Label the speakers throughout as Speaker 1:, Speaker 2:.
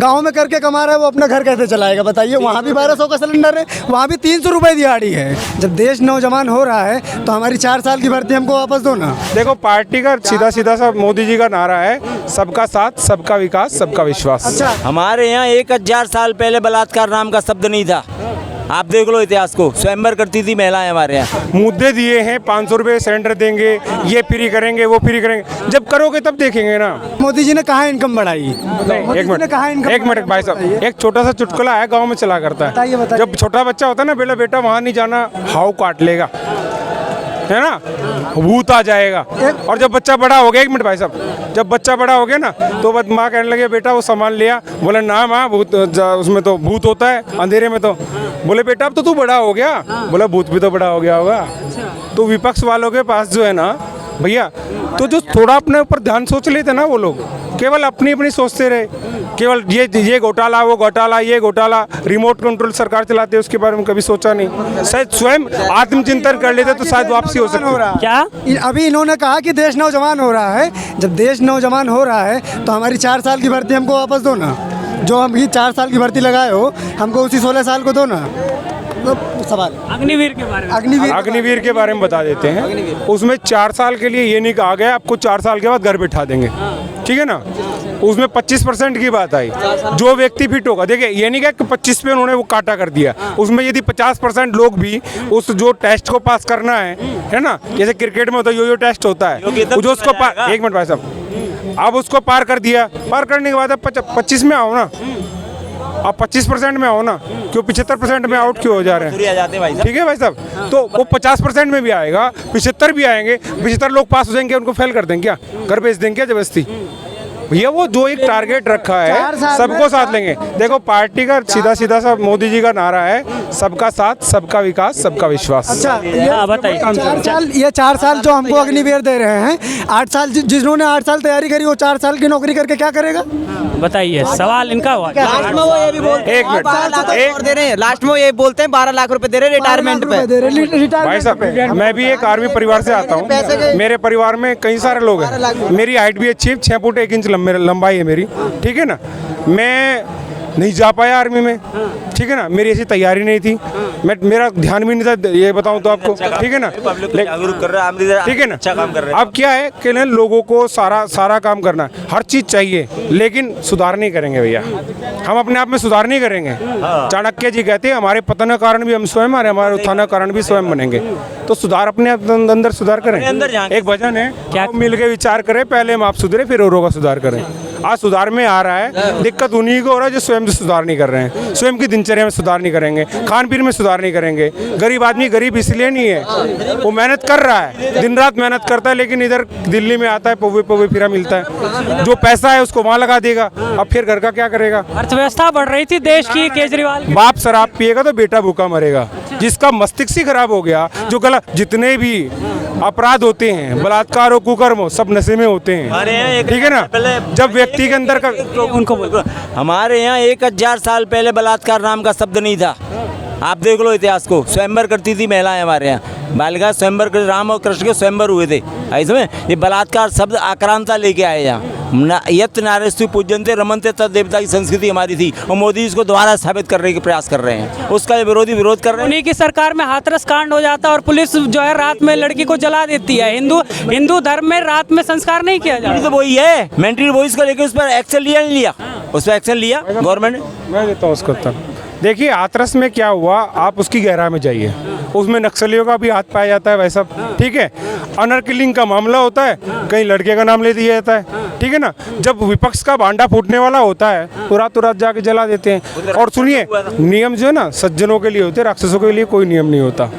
Speaker 1: गांव में करके कमा रहा है वो अपना घर कैसे चलाएगा बताइए। वहाँ भी 1200 का सिलेंडर है, वहाँ भी 300 रुपये दिहाड़ी है। जब देश नौजवान हो रहा है तो हमारी 4 साल की भर्ती हमको वापस दो ना।
Speaker 2: देखो पार्टी का सीधा सीधा सा मोदी जी का नारा है, सबका साथ, सबका विकास, सबका विश्वास।
Speaker 1: अच्छा,
Speaker 3: हमारे यहाँ 1000 साल पहले बलात्कार नाम का शब्द नहीं था। आप देख लो इतिहास को, स्वयंवर करती थी महिलाएं हमारे यहाँ।
Speaker 2: मुद्दे दिए हैं, 500 रुपये सिलेंडर देंगे, ये फ्री करेंगे, वो फ्री करेंगे। जब करोगे तब देखेंगे ना।
Speaker 1: मोदी जी ने कहाँ इनकम बढ़ाई?
Speaker 2: एक मिनट भाई साहब, एक छोटा सा चुटकुला है, गांव में चला करता
Speaker 1: बताइए,
Speaker 2: है।
Speaker 1: बताइए।
Speaker 2: जब छोटा बच्चा होता है ना, बेटा वहाँ नहीं जाना, हाव काट लेगा, है ना, भूत आ जाएगा। और जब बच्चा बड़ा हो गया, एक मिनट भाई साहब, जब बच्चा बड़ा हो गया ना तो बस माँ कहने लगे बेटा वो सामान लिया, बोले ना माँ भूत, उसमें तो भूत होता है अंधेरे में। तो बोले बेटा अब तो तू बड़ा हो गया, बोला भूत भी तो बड़ा हो गया होगा। तो विपक्ष वालों के पास जो है ना भैया, तो जो थोड़ा अपने ऊपर ध्यान सोच लेते ना, वो लोग केवल अपनी अपनी सोचते रहे, केवल ये घोटाला, वो घोटाला, ये घोटाला, रिमोट कंट्रोल सरकार चलाते है, उसके बारे में कभी सोचा नहीं। शायद स्वयं आत्मचिंतन कर लेते तो शायद वापसी हो सकती।
Speaker 3: क्या
Speaker 1: अभी इन्होंने कहा कि देश नौजवान हो रहा है। जब देश नौजवान हो रहा है तो हमारी 4 साल की भर्ती हमको वापस दो ना। जो हम ही 4 साल की भर्ती लगाए हो, हमको उसी 16 साल को दो ना। तो सवाल
Speaker 4: अग्निवीर के बारे में,
Speaker 2: अग्निवीर के बारे में बता देते हैं। उसमें 4 साल के लिए ये नहीं कहा गया आपको 4 साल के बाद घर बिठा देंगे, ठीक है ना। उसमें 25% की बात आई, जो व्यक्ति फिट होगा। देखिए ये नहीं कहा कि 25 पे उन्होंने वो काटा कर दिया, उसमें यदि 50% लोग भी उस जो टेस्ट को पास करना है ना, जैसे क्रिकेट में होता है यो टेस्ट होता है, जो उसको एक मिनट भाई साहब, अब उसको पार कर दिया, पार करने के बाद अब 25 में आओ ना, आप 25% में आओ ना, क्यों 75% में आउट क्यों हो जा रहे हैं? ठीक है भाई साहब, तो वो 50% में भी आएगा, 75 भी आएंगे, 75 लोग पास हो जाएंगे, उनको फेल कर देंगे क्या, घर भेज देंगे क्या जबरदस्ती? भैया वो जो एक टारगेट रखा है सबको साथ लेंगे। देखो पार्टी का सीधा सीधा सा मोदी जी का नारा है, सबका साथ, सबका विकास, सबका विश्वास।
Speaker 1: अच्छा,
Speaker 4: बताइए।
Speaker 1: 4 साल जो हमको अग्निवीर दे रहे हैं, 8 साल जिन्होंने 8 साल तैयारी करी वो 4 साल की नौकरी करके क्या करेगा
Speaker 4: बताइए, सवाल इनका हुआ।
Speaker 3: लास्ट में वो ये भी बोलते हैं,
Speaker 2: एक मिनट,
Speaker 3: 12 लाख रुपए दे रहे हैं, लास्ट में वो ये बोलते हैं 12 लाख रुपए दे रहे हैं रिटायरमेंट पे।
Speaker 2: भाई साहब मैं भी एक आर्मी परिवार से आता हूँ, मेरे परिवार में कई सारे लोग हैं, मेरी हाइट भी अच्छी है, 6 फुट 1 इंच लंबाई है मेरी, ठीक है ना। मैं नहीं जा पाया आर्मी में, ठीक है ना, मेरी ऐसी तैयारी नहीं थी, मेरा ध्यान भी नहीं था, ये बताऊं तो आपको, ठीक है ना, ठीक है ना। अब क्या है कि ना लोगों को सारा काम करना है, हर चीज़ चाहिए, लेकिन सुधार नहीं करेंगे भैया, हम अपने आप में सुधार नहीं करेंगे। चाणक्य जी कहते हैं हमारे पतन का कारण भी हम स्वयं, हमारे उत्थान का कारण भी स्वयं बनेंगे। तो सुधार अपने अंदर सुधार करें। एक भजन है, क्या मिल के विचार करें, पहले हम आप सुधरे फिर औरों का सुधार करें। आज सुधार में आ रहा है, दिक्कत उन्हीं को हो रहा है जो स्वयं से सुधार नहीं कर रहे हैं, स्वयं की दिनचर्या में सुधार नहीं करेंगे, खान पीन में सुधार नहीं करेंगे। गरीब आदमी गरीब इसलिए नहीं है, वो मेहनत कर रहा है, दिन रात मेहनत करता है, लेकिन इधर दिल्ली में आता है, पौवे फिरा मिलता है, जो पैसा है उसको वहाँ लगा देगा, अब फिर घर का क्या करेगा।
Speaker 4: अर्थव्यवस्था बढ़ रही थी देश की, केजरीवाल
Speaker 2: बाप शराब पिएगा तो बेटा भूखा मरेगा। जिसका मस्तिष्क ही खराब हो गया, जो गलत जितने भी अपराध होते हैं, बलात्कार हो, कुकर्म हो, सब नशे में होते हैं, ठीक है ना। जब व्यक्ति के अंदर का
Speaker 3: उनको हमारे यहाँ 1000 साल पहले बलात्कार नाम का शब्द नहीं था। आप देख लो इतिहास को, स्वयंवर करती थी महिलाएं हमारे यहाँ, बालिका स्वयंवर कर, राम और कृष्ण के स्वयंवर हुए थे। इसमें ये बलात्कार शब्द आक्रांता लेके आए यहाँ, यत नारेस्तु पूज्यन्ते रमन्ते तद देवता की संस्कृति हमारी थी, और मोदी इसको दोबारा साबित करने के प्रयास कर रहे हैं, उसका विरोधी विरोध कर रहे हैं।
Speaker 4: उन्हीं की सरकार में हाथरस कांड हो जाता है और पुलिस जो है रात में लड़की को जला देती है। हिंदू धर्म में रात में संस्कार नहीं किया जाता।
Speaker 3: तो वही है, मेंटल वॉइस को लेकर उस पर एक्शन लिया नहीं लिया, उस पर एक्शन लिया गवर्नमेंट ने।
Speaker 2: मैं देता हूँ उसका उत्तर। देखिए हाथरस में क्या हुआ, आप उसकी गहराई में जाइए, उसमें नक्सलियों का भी हाथ पाया जाता है वैसा, ठीक है। ऑनर किलिंग का मामला होता है, कहीं लड़के का नाम ले दिया जाता है, ठीक है ना। जब विपक्ष का भांडा फूटने वाला होता है तो रातों रात जाके जला देते हैं। और सुनिए, नियम जो है ना सज्जनों के लिए होते हैं, राक्षसों के लिए कोई नियम नहीं होता,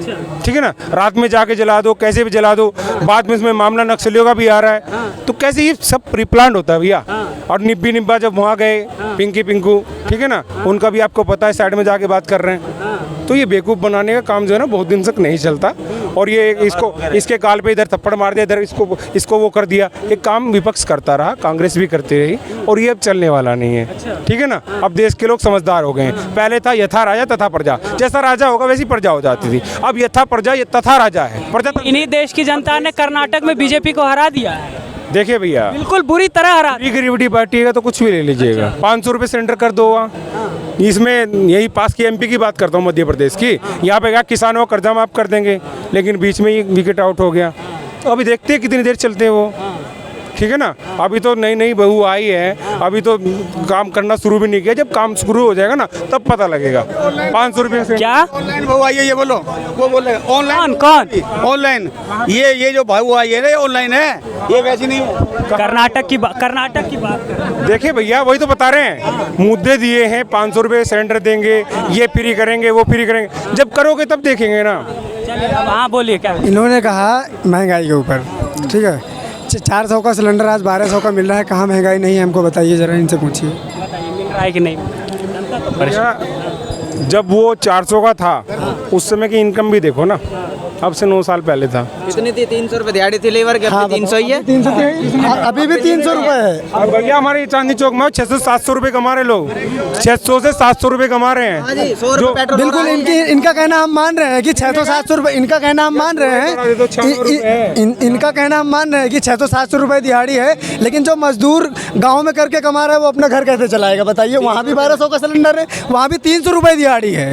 Speaker 2: ठीक है ना। रात में जाके जला दो, कैसे भी जला दो, बाद में इसमें मामला नक्सलियों का भी आ रहा है, तो कैसे ये सब प्रीप्लान्ड होता है भैया। और निब्बी निब्बा जब वहाँ गए, पिंकी पिंकू, ठीक है ना, उनका भी आपको पता है, साइड में जाके बात कर रहे हैं। तो ये बेवकूफ़ बनाने का काम जो है ना बहुत दिन तक नहीं चलता, और ये इसके गाल पे इधर थप्पड़ मार दिया, इधर इसको वो कर दिया, ये काम विपक्ष करता रहा, कांग्रेस भी करती रही, और ये अब चलने वाला नहीं है, ठीक है ना। अब देश के लोग समझदार हो गए हैं। पहले था यथा राजा तथा प्रजा, जैसा राजा होगा वैसी प्रजा हो जाती थी, अब यथा प्रजा तथा राजा है, प्रजा।
Speaker 4: इन्हीं देश की जनता ने कर्नाटक में बीजेपी को हरा दिया है।
Speaker 2: देखिए भैया,
Speaker 4: बिल्कुल बुरी तरह हरा
Speaker 2: फ्री ग्रेविटी पार्टिएगा तो कुछ भी ले लीजिएगा, 500 रुपये सिलेंडर कर दो वहाँ। इसमें यही पास की एमपी की बात करता हूँ, मध्य प्रदेश की। यहाँ पे क्या किसानों का कर्जा माफ कर देंगे, लेकिन बीच में ही विकेट आउट हो गया। तो अभी देखते हैं कितनी देर चलते हैं वो, ठीक है ना। अभी तो नई नई बहू आई है, अभी तो काम करना शुरू भी नहीं किया। जब काम शुरू हो जाएगा ना तब पता लगेगा। 500 रुपये से
Speaker 4: क्या
Speaker 5: ऑनलाइन बहू आई है, ये बोलो, वो बोल रहे ऑनलाइन।
Speaker 4: कौन
Speaker 5: ऑनलाइन ये जो बहू आई है ना, ये ऑनलाइन है, ये वैसी नहीं है।
Speaker 4: कर्नाटक की बात कर।
Speaker 2: देखिए भैया, वही तो बता रहे हैं, मुद्दे दिए हैं, 500 रुपये सिलेंडर देंगे, ये फ्री करेंगे, वो फ्री करेंगे। जब करोगे तब देखेंगे ना।
Speaker 4: हाँ बोलिए क्या।
Speaker 1: इन्होंने कहा महंगाई के ऊपर, ठीक है, 400 का सिलेंडर आज 1200 का मिल रहा है। कहाँ महंगाई नहीं है, हमको बताइए ज़रा, इनसे पूछिए।
Speaker 4: मिल रहा है कि नहीं?
Speaker 2: भैया, जब वो 400 का था उस समय की इनकम भी देखो ना, अब से 9 साल पहले था।
Speaker 6: कितनी थी? 300 रुपये दिहाड़ी थी लेबर की,
Speaker 1: हाँ,
Speaker 6: अपनी 300 ही है।
Speaker 1: 300 अभी भी 300 रुपये है।
Speaker 2: अब भैया हमारे चांदनी चौक में 600-700 रुपये कमा रहे लोग, 600 से 700 रुपये कमा रहे
Speaker 6: हाँ
Speaker 2: हैं।
Speaker 6: जी, 100 रुपये पेट्रोल।
Speaker 1: बिल्कुल, इनका कहना हम मान रहे हैं कि 600-700 रुपये, इनका कहना हम मान रहे हैं, इनका कहना हम मान रहे हैं कि 600-700 रुपये दिहाड़ी है, लेकिन जो मजदूर गाँव में करके कमा रहा है वो अपना घर कैसे चलाएगा बताइए। वहाँ भी 1200 का सिलेंडर है, वहाँ भी 300 रुपये दिहाड़ी है।